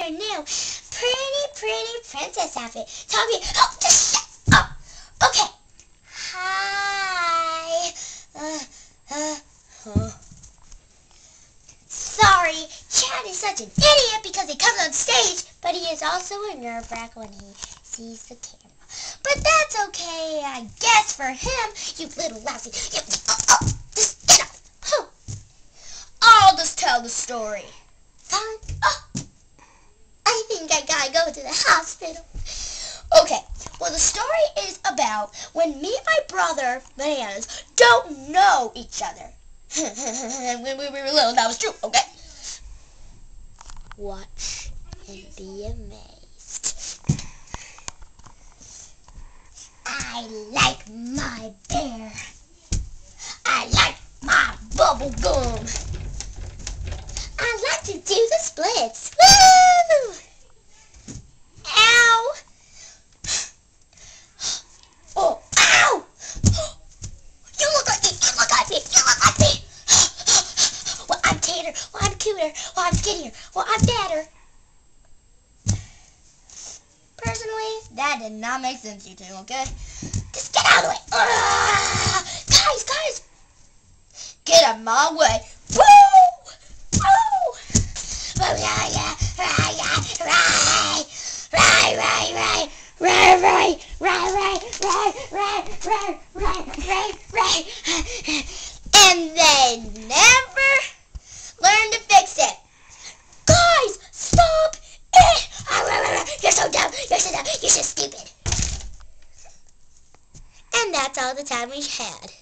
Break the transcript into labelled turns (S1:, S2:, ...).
S1: your new pretty princess outfit. Toby, oh, just shut up. Okay. Hi. Sorry, Chad is such an idiot because he comes on stage, but he is also a nerve-wrack when he sees the camera. But that's okay, I guess, for him, you little lousy. Just get up. I'll just tell the story. Fine. I think I gotta go to the hospital. Okay, well, the story is about when me and my brother, Bananas, don't know each other. When we were little, that was true, okay? Watch and be amazed. I like my bear. I like my bubble gum. I like to do the splits. Woo! Ow! Oh, ow! You look like me. You look like me. You look like me. Well, I'm tater. Well, I'm cuter. Well, I'm skinnier. Well, I'm fatter. Personally, that did not make sense, you two, okay? Just get out of the way. Guys. Get out of my way. Woo! Woo! And they never learn to fix it. Guys, stop it! You're so dumb. You're so dumb. You're so stupid. And that's all the time we had.